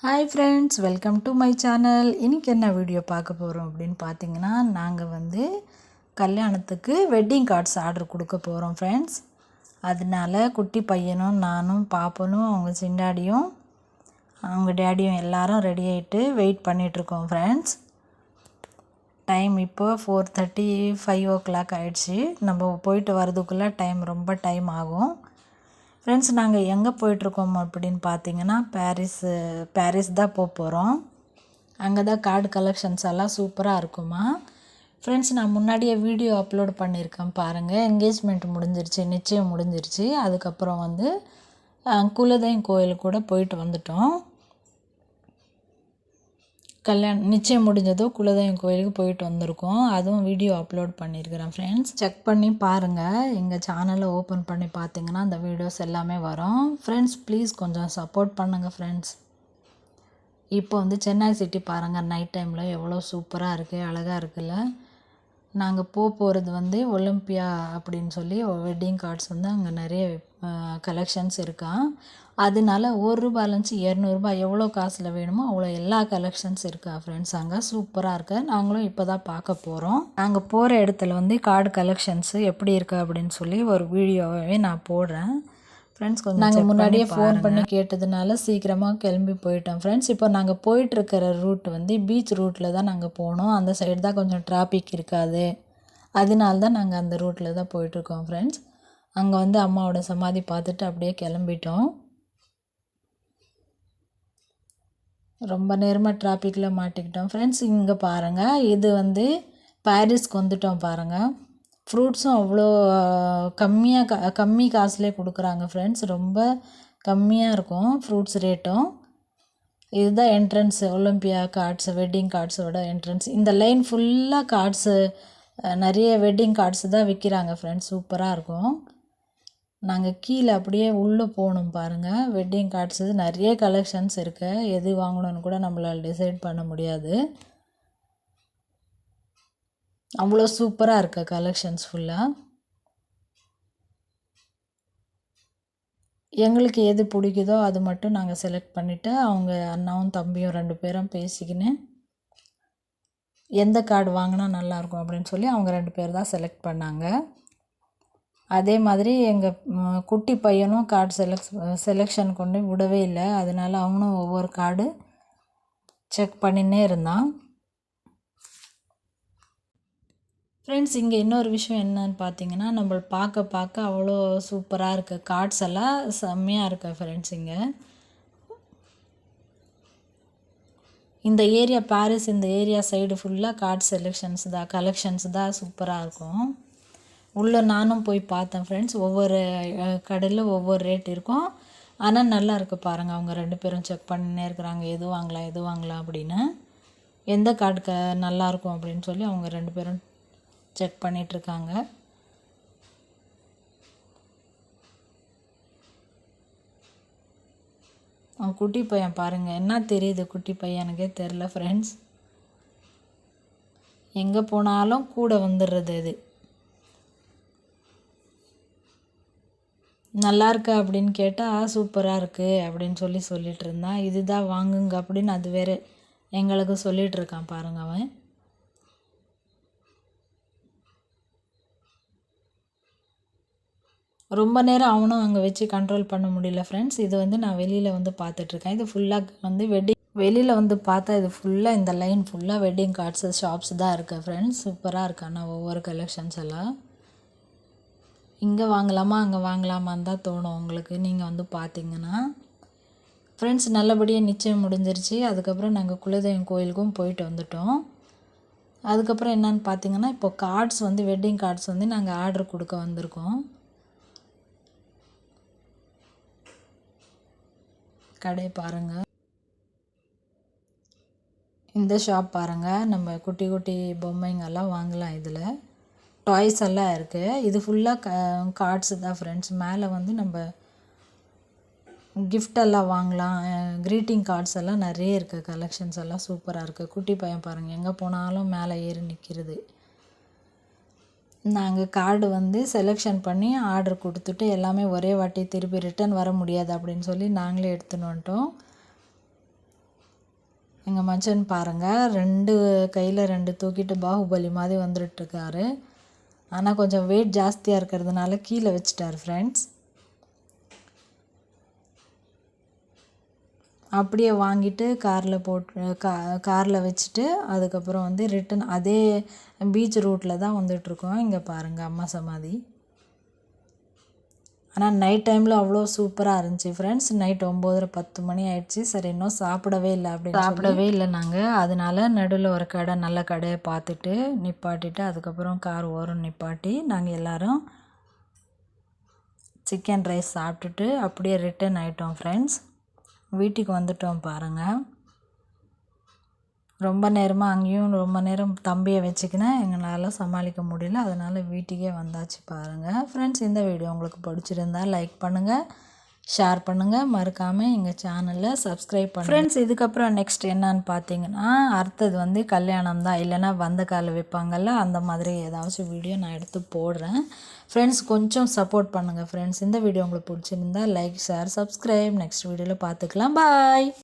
Hi friends, welcome to my channel. இன்றைக்கி என்ன video பார்க்க போகிறோம் அப்படின்னு பார்த்தீங்கன்னா, நாங்கள் கல்யாணத்துக்கு வெட்டிங் கார்ட்ஸ் ஆர்டர் கொடுக்க போகிறோம் ஃப்ரெண்ட்ஸ். அதனால குட்டி பையனும் நானும் பாப்பனும் அவங்க சிண்டாடியும் அவங்க டேடியும் எல்லாரும் ரெடி ஆகிட்டு வெயிட் பண்ணிகிட்ருக்கோம் ஃப்ரெண்ட்ஸ். டைம் இப்போ 4:30 5 o'clock ஆகிடுச்சு. நம்ம போயிட்டு வரதுக்குள்ளே ரொம்ப டைம் ஆகும் ஃப்ரெண்ட்ஸ். நாங்கள் எங்கே போயிட்டுருக்கோம் அப்படின்னு பார்த்தீங்கன்னா, பாரிஸ் தான் போகிறோம். அங்கே தான் கார்டு கலெக்ஷன்ஸ் எல்லாம் சூப்பராக இருக்குமா ஃப்ரெண்ட்ஸ். நான் முன்னாடியே வீடியோ அப்லோட் பண்ணியிருக்கேன் பாருங்கள். என்கேஜ்மெண்ட் முடிஞ்சிருச்சு, நிச்சயம் முடிஞ்சிருச்சு. அதுக்கப்புறம் குலதெய்வம் கோயிலுக்கு கூட போயிட்டு வந்துட்டோம். நிச்சயம் முடிஞ்சதோ குலதெய்வம் கோயிலுக்கு போயிட்டு வந்திருக்கோம். அதுவும் வீடியோ அப்லோட் பண்ணியிருக்கிறேன் ஃப்ரெண்ட்ஸ். செக் பண்ணி பாருங்கள். எங்கள் சேனலை ஓப்பன் பண்ணி பார்த்தீங்கன்னா அந்த வீடியோஸ் எல்லாமே வரும் ஃப்ரெண்ட்ஸ். ப்ளீஸ் கொஞ்சம் சப்போர்ட் பண்ணுங்கள் ஃப்ரெண்ட்ஸ். இப்போ சென்னை சிட்டி பாருங்கள், நைட் டைமில் எவ்வளோ சூப்பராக இருக்குது, அழகாக இருக்குல்ல. நாங்கள் போகிறது ஒலிம்பியா அப்படின்னு சொல்லி வெட்டிங் கார்ட்ஸ் அங்கே நிறைய கலெக்ஷன்ஸ் இருக்கான். அதனால ₹1 200 எவ்வளோ காசில் வேணுமோ அவ்வளோ எல்லா கலெக்ஷன்ஸ் இருக்கா ஃப்ரெண்ட்ஸ். அங்கே சூப்பராக இருக்கு. நாங்களும் இப்போ தான் பார்க்க போகிறோம். நாங்கள் போகிற இடத்துல கார்டு கலெக்ஷன்ஸு எப்படி இருக்குது அப்படின்னு சொல்லி ஒரு வீடியோவே நான் போடுறேன் ஃப்ரெண்ட்ஸ். கொஞ்சம் நாங்கள் முன்னாடியே ஃபோன் பண்ணி கேட்டதுனால சீக்கிரமாக கிளம்பி போயிட்டோம் ஃப்ரெண்ட்ஸ். இப்போ நாங்கள் போயிட்டுருக்கிற ரூட் பீச் ரூட்டில் தான் நாங்கள் போனோம். அந்த சைடு தான் கொஞ்சம் டிராஃபிக் இருக்காது. அதனால தான் நாங்கள் அந்த ரூட்டில் தான் போயிட்டுருக்கோம் ஃப்ரெண்ட்ஸ். அங்கே அம்மாவோட சமாதி பார்த்துட்டு அப்படியே கிளம்பிட்டோம். ரொம்ப நேரமாக டிராஃபிக்கில் மாட்டிக்கிட்டோம் ஃப்ரெண்ட்ஸ். இங்கே பாருங்கள், இது பாரிஸ்க்கு வந்துட்டோம் பாருங்கள். ஃப்ரூட்ஸும் அவ்வளோ கம்மி காசுலேயே கொடுக்குறாங்க ஃப்ரெண்ட்ஸ். ரொம்ப கம்மியாக இருக்கும் ஃப்ரூட்ஸ் ரேட்டும். இதுதான் என்ட்ரன்ஸு, ஒலிம்பியா கார்ட்ஸு வெட்டிங் கார்ட்ஸோட என்ட்ரன்ஸ். இந்த லைன் ஃபுல்லாக கார்ட்ஸு, நிறைய வெட்டிங் கார்ட்ஸு தான் விற்கிறாங்க ஃப்ரெண்ட்ஸ். சூப்பராக இருக்கும். நாங்கள் கீழே அப்படியே உள்ளே போகணும் பாருங்கள். வெட்டிங் கார்ட்ஸு நிறைய கலெக்ஷன்ஸ் இருக்குது. எது வாங்கணும்னு கூட நம்மளால் டிசைட் பண்ண முடியாது. அவ்வளோ சூப்பராக இருக்குது கலெக்ஷன்ஸ் ஃபுல்லாக. எங்களுக்கு எது பிடிக்குதோ அது மட்டும் நாங்கள் செலக்ட் பண்ணிவிட்டு அவங்க அண்ணாவும் தம்பியும் 2 பேரும் பேசிக்கின்னு எந்த கார்டு வாங்கினா நல்லாயிருக்கும் அப்படின்னு சொல்லி அவங்க 2 பேர் தான் செலக்ட் பண்ணாங்க. அதே மாதிரி எங்கள் குட்டி பையனும் கார்டு செலெக்ஷன் கொண்டு விடவே இல்லை. அதனால் அவனும் ஒவ்வொரு கார்டு செக் பண்ணின்னே இருந்தான் ஃப்ரெண்ட்ஸ். இங்கே இன்னொரு விஷயம் என்னன்னு பார்த்தீங்கன்னா, நம்ம பார்க்க அவ்வளோ சூப்பராக இருக்குது. கார்ட்ஸ் எல்லாம் செம்மையாக இருக்குது ஃப்ரெண்ட்ஸ். இந்த ஏரியா பாரிஸ், இந்த ஏரியா சைடு ஃபுல்லாக கார்ட் கலெக்ஷன்ஸ் தான் சூப்பராக இருக்கும். உள்ளே நானும் போய் பார்த்தேன் ஃப்ரெண்ட்ஸ். ஒவ்வொரு கடையில் ஒவ்வொரு ரேட் இருக்கும். ஆனால் நல்லா இருக்குது பாருங்கள். அவங்க 2 பேரும் செக் பண்ணினே இருக்கிறாங்க, எது வாங்கலாம் அப்படின்னு. எந்த கார்டு நல்லாயிருக்கும் அப்படின்னு சொல்லி அவங்க 2 பேரும் செக் பண்ணிகிட்ருக்காங்க. அவன் குட்டி பையன் பாருங்கள், என்ன தெரியுது குட்டி பையனுக்கே தெரில ஃப்ரெண்ட்ஸ். எங்கே போனாலும் கூட வந்துடுறது. இது நல்லா இருக்கா அப்படின்னு கேட்டால் சூப்பராக இருக்குது அப்படின்னு சொல்லிட்டு இருந்தான். இதுதான் வாங்குங்க அப்படின்னு அது வேறு எங்களுக்கு சொல்லிகிட்டு இருக்கான் பாருங்க அவன். ரொம்ப நேரம் அவனும் அங்கே வச்சு கண்ட்ரோல் பண்ண முடியல ஃப்ரெண்ட்ஸ். இது நான் வெளியில் பார்த்துட்ருக்கேன். இது ஃபுல்லாக வெளியில் பார்த்தா இது ஃபுல்லாக இந்த லைன் ஃபுல்லாக வெட்டிங் கார்ட்ஸு ஷாப்ஸ் தான் இருக்குது ஃப்ரெண்ட்ஸ். சூப்பராக இருக்கு. ஆனால் ஒவ்வொரு கலெக்ஷன்ஸ் எல்லாம் இங்கே வாங்கலாமா அங்கே வாங்கலாமான்னு தான் தோணும் உங்களுக்கு. நீங்கள் பார்த்தீங்கன்னா ஃப்ரெண்ட்ஸ், நல்லபடியாக நிச்சயம் முடிஞ்சிருச்சு. அதுக்கப்புறம் நாங்கள் குலதெய்வம் கோயிலுக்கும் போயிட்டு வந்துட்டோம். அதுக்கப்புறம் என்னன்னு பார்த்தீங்கன்னா, இப்போ கார்ட்ஸ் வெட்டிங் கார்ட்ஸ் நாங்கள் ஆர்டர் கொடுக்க வந்திருக்கோம். கடை பாருங்கள். இந்த ஷாப் பாருங்கள். நம்ம குட்டி குட்டி பொம்மைங்கெல்லாம் வாங்கலாம். இதில் டாய்ஸ் எல்லாம் இருக்குது. இது ஃபுல்லாக கார்ட்ஸு தான் ஃப்ரெண்ட்ஸ். மேலே நம்ம கிஃப்டெல்லாம் வாங்கலாம். க்ரீட்டிங் கார்ட்ஸ் எல்லாம் நிறைய இருக்குது. கலெக்ஷன்ஸ் எல்லாம் சூப்பராக இருக்குது. குட்டி பையன் பாருங்கள், எங்கே போனாலும் மேலே ஏறி நிற்கிறது. நாங்கள் கார்டு செலெக்ஷன் பண்ணி ஆர்டர் கொடுத்துட்டு எல்லாமே ஒரே வாட்டி திருப்பி ரிட்டன் வர முடியாது அப்படின்னு சொல்லி நாங்களே எடுத்துன்னு வந்துட்டோம். எங்கள் மச்சன் பாருங்கள் 2 கையில் 2 தூக்கிட்டு பாகுபலி மாதிரி வந்துட்டுருக்காரு. ஆனால் கொஞ்சம் வெயிட் ஜாஸ்தியாக இருக்கிறதுனால கீழே வச்சிட்டார் ஃப்ரெண்ட்ஸ். அப்படியே வாங்கிட்டு காரில் போட்டு காரில் வச்சுட்டு அதுக்கப்புறம் வந்து ரிட்டன் அதே பீச் ரூட்டில் தான் வந்துட்டுருக்கோம். இங்கே பாருங்கள் அம்மா சமாதி. ஆனால் நைட் டைமில் அவ்வளோ சூப்பராக இருந்துச்சு ஃப்ரெண்ட்ஸ். நைட் 9:30 10 மணி ஆயிடுச்சு. சரி இன்னும் சாப்பிடவே இல்லை அப்படின்னு சாப்பிடவே இல்லை நாங்கள். அதனால நடுவில் ஒரு கடை நல்ல கடையை பார்த்துட்டு நிப்பாட்டிட்டு அதுக்கப்புறம் கார் ஓரம் நிப்பாட்டி நாங்கள் எல்லோரும் சிக்கன் ரைஸ் சாப்பிட்டுட்டு அப்படியே ரிட்டன் ஆகிட்டோம் ஃப்ரெண்ட்ஸ். வீட்டுக்கு வந்துட்டோம் பாருங்கள். ரொம்ப நேரமாக அங்கேயும் ரொம்ப நேரம் தம்பியை வச்சுக்கினேன், எங்களால் சமாளிக்க முடியல. அதனால் வீட்டுக்கே வந்தாச்சு பாருங்கள் ஃப்ரெண்ட்ஸ். இந்த வீடியோ உங்களுக்கு பிடிச்சிருந்தால் லைக் பண்ணுங்கள், ஷேர் பண்ணுங்கள், மறக்காமல் எங்கள் சேனலில் சப்ஸ்கிரைப் பண்ணுங்கள் ஃப்ரெண்ட்ஸ். இதுக்கப்புறம் நெக்ஸ்ட் என்னன்னு பார்த்தீங்கன்னா அடுத்தது வந்து கல்யாணம் தான், இல்லைனா வந்த கால வைப்பாங்கள்ல அந்த மாதிரி ஏதாச்சும் வீடியோ நான் எடுத்து போடுறேன் ஃப்ரெண்ட்ஸ். கொஞ்சம் சப்போர்ட் பண்ணுங்கள் ஃப்ரெண்ட்ஸ். இந்த வீடியோ உங்களுக்கு பிடிச்சிருந்தா லைக் ஷேர் சப்ஸ்கிரைப். நெக்ஸ்ட் வீடியோவில் பார்த்துக்கலாம். பாய்.